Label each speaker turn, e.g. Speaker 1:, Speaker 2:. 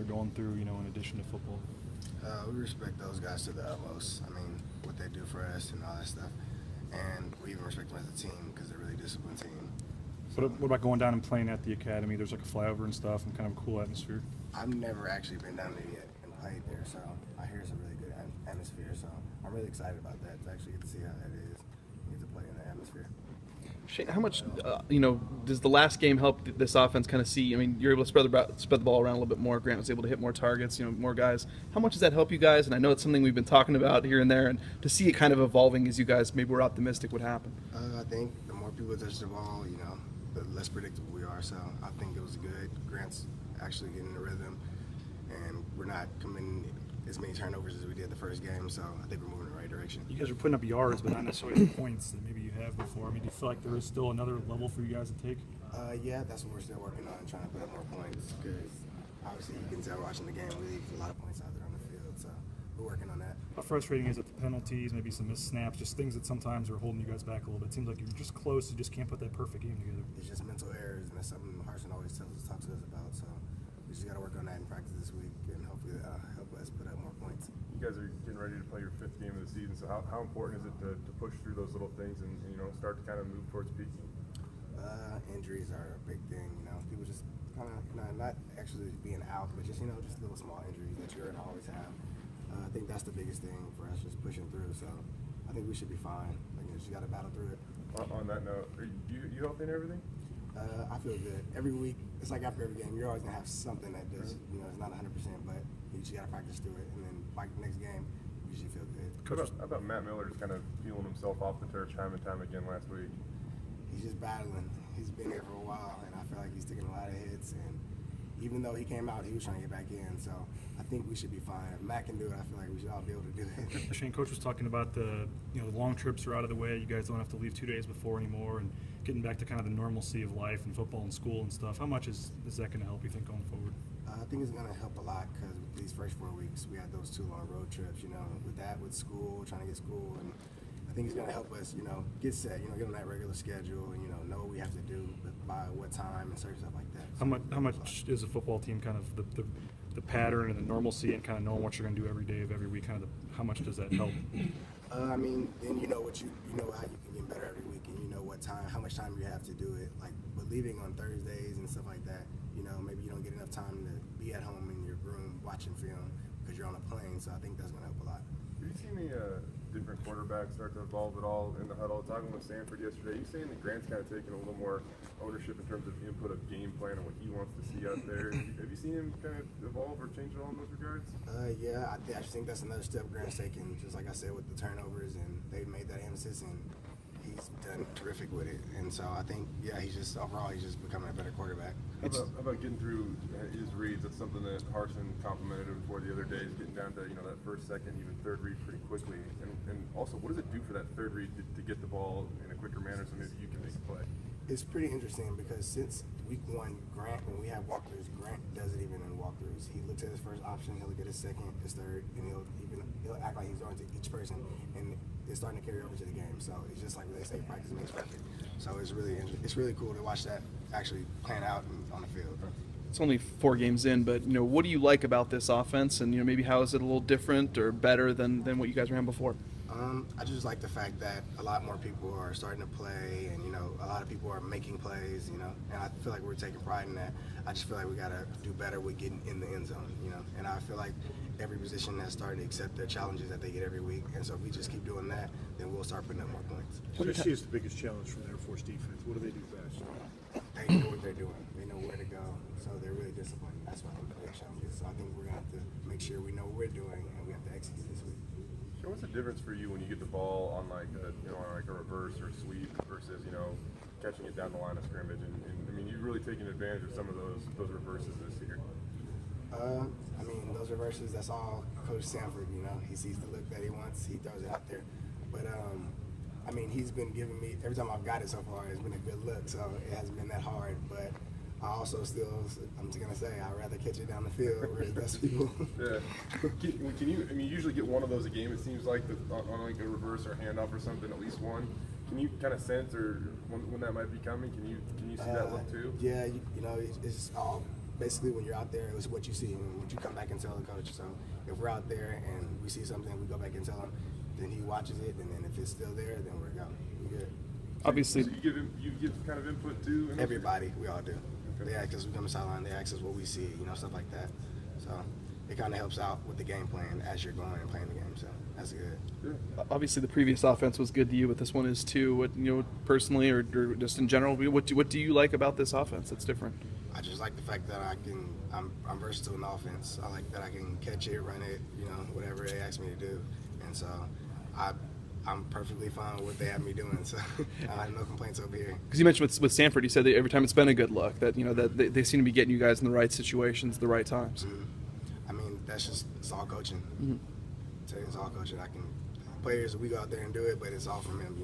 Speaker 1: going through, in addition to football?
Speaker 2: We respect those guys to the utmost. I mean, what they do for us and all that stuff. And we even respect them as a team because they're a really disciplined team.
Speaker 1: What about going down and playing at the academy? There's like a flyover and stuff and kind of a cool atmosphere.
Speaker 2: I've never actually been down there yet and played there, so I hear it's a really good atmosphere. So I'm really excited about that, to actually get to see how that is and get to play in the atmosphere.
Speaker 3: Shane, how much, does the last game help this offense kind of see? I mean, you're able to spread the ball around a little bit more. Grant was able to hit more targets, more guys. How much does that help you guys? And I know it's something we've been talking about here and there, and to see it kind of evolving as you guys maybe were optimistic would happen.
Speaker 2: I think the more people touch the ball, the less predictable we are. So I think it was good. Grant's actually getting the rhythm, and we're not committing as many turnovers as we did the first game. So I think we're moving in the right direction.
Speaker 1: You guys are putting up yards, but not necessarily the points that maybe you have before. I mean, do you feel like there is still another level for you guys to take?
Speaker 2: Yeah, that's what we're still working on, trying to put up more points. Because obviously you can tell watching the game, we leave a lot of points out there on the field. So we're working on that.
Speaker 1: How frustrating is it, the penalties, maybe some missed snaps, just things that sometimes are holding you guys back a little bit? It seems like you're just close, you just can't put that perfect game together.
Speaker 2: It's just mental errors, and that's something Harsin always talks to us about. So we just got to work on that in practice this week, and hopefully help us put up more points.
Speaker 4: You guys are getting ready to play your 5th game of the season, so how important is it to push through those little things and start to kind of move towards peaking?
Speaker 2: Injuries are a big thing. People just kind of not actually being out, but just just little small injuries that you're gonna always have. I think that's the biggest thing for us, just pushing through. So I think we should be fine. Just got to battle through it.
Speaker 4: On that note, are you healthy and everything?
Speaker 2: I feel good. Every week, it's like after every game, you're always gonna have something that does, it's not 100%, but you just gotta practice through it, and then by the next game, you usually feel good.
Speaker 4: How about Matt Miller just kind of peeling himself off the turf time and time again last week?
Speaker 2: He's just battling. He's been here for a while, and I feel like he's taking a lot of hits. And even though he came out, he was trying to get back in. So I think we should be fine. If Matt can do it, I feel like we should all be able to do it.
Speaker 1: Shane, Coach was talking about the long trips are out of the way. You guys don't have to leave 2 days before anymore, and getting back to kind of the normalcy of life and football and school and stuff. How much is that going to help you think going forward?
Speaker 2: I think it's going to help a lot because with these first 4 weeks, we had those 2 long road trips. With school, trying to get school, and I think it's going to help us, get set, get on that regular schedule, and know what we have to do by what time and certain stuff like that. So
Speaker 1: how much is a football team kind of the pattern and the normalcy and kind of knowing what you're going to do every day of every week? How much does that help?
Speaker 2: I mean, then you know how you can get better every week, and you know how much time you have to do it. Like, but leaving on Thursdays and stuff like that, maybe you don't get enough time to be at home in your room watching film because you're on a plane. So I think that's going to help a lot.
Speaker 4: Have you seen the different quarterbacks start to evolve at all in the huddle? Talking with Stanford yesterday, you saying that Grant's kind of taking a little more ownership in terms of input of game plan and what he wants to see out there. Have you seen him kind of evolve or change at all in those regards?
Speaker 2: Yeah, I just think that's another step Grant's taking. Just like I said with the turnovers, and they've made that emphasis, and he's done terrific with it. And so I think, he's just becoming a better quarterback.
Speaker 4: How about getting through his reads? That's something that Harsin complimented him for the other day, is getting down to that first, second, even third read pretty quickly. And also, what does it do for that third read to get the ball in a quicker manner so maybe you can make a play?
Speaker 2: It's pretty interesting because since week 1, Grant, when we have walkthroughs, Grant does it even in walkthroughs. He looks at his first option, he'll look at his second, his third, and he'll act like he's going to each person, and it's starting to carry over to the game. So it's just like they say, practice makes perfect. So it's really cool to watch that actually plan out on the field.
Speaker 3: It's only 4 games in, but what do you like about this offense, and maybe how is it a little different or better than what you guys ran before?
Speaker 2: I just like the fact that a lot more people are starting to play, and a lot of people are making plays, and I feel like we're taking pride in that. I just feel like we got to do better with getting in the end zone, and I feel like every position has started to accept their challenges that they get every week, and so if we just keep doing that, then we'll start putting up more points.
Speaker 5: What do you see as the biggest challenge from the Air Force defense? What do they do best?
Speaker 2: They know what they're doing. They know where to go, so they're really disciplined. That's why we play challenges. So I think we're going to have to make sure we know what we're doing, and we have to execute this week.
Speaker 4: So what's the difference for you when you get the ball on like a reverse or sweep versus catching it down the line of scrimmage? And I mean, you've really taken advantage of some of those reverses this year.
Speaker 2: I mean, those reverses, that's all Coach Sanford, he sees the look that he wants, he throws it out there. But, I mean, he's been giving me, every time I've got it so far, it's been a good look, so it hasn't been that hard. But I also I'm just going to say, I'd rather catch it down the field where the best people.
Speaker 4: Yeah. Can you, you usually get one of those a game, it seems like, on like a reverse or handoff or something, at least one. Can you kind of sense or when that might be coming? Can you see that look too?
Speaker 2: Yeah, it's all basically when you're out there, it's what you see and what you come back and tell the coach. So if we're out there and we see something, we go back and tell him. Then he watches it, and then if it's still there, then we're go. We're good.
Speaker 3: Obviously,
Speaker 4: So you give kind of input too.
Speaker 2: Everybody, we all do.
Speaker 4: Okay.
Speaker 2: They ask us, we come to the sideline, they ask us what we see, stuff like that. So it kind of helps out with the game plan as you're going and playing the game. So that's good.
Speaker 4: Yeah.
Speaker 3: obviously the previous offense was good to you, but this one is too. What personally or just in general, what do you like about this offense that's different?
Speaker 2: I just like the fact that I'm versatile in offense. I like that I can catch it, run it, whatever they ask me to do. And so I'm perfectly fine with what they have me doing. So I have no complaints over here.
Speaker 3: Because you mentioned with Stanford, you said that every time it's been a good look, that that they seem to be getting you guys in the right situations, at the right times.
Speaker 2: Mm-hmm. I mean, it's all coaching.
Speaker 3: Mm-hmm.
Speaker 2: I tell you, it's all coaching. Players, we go out there and do it, but it's all from him,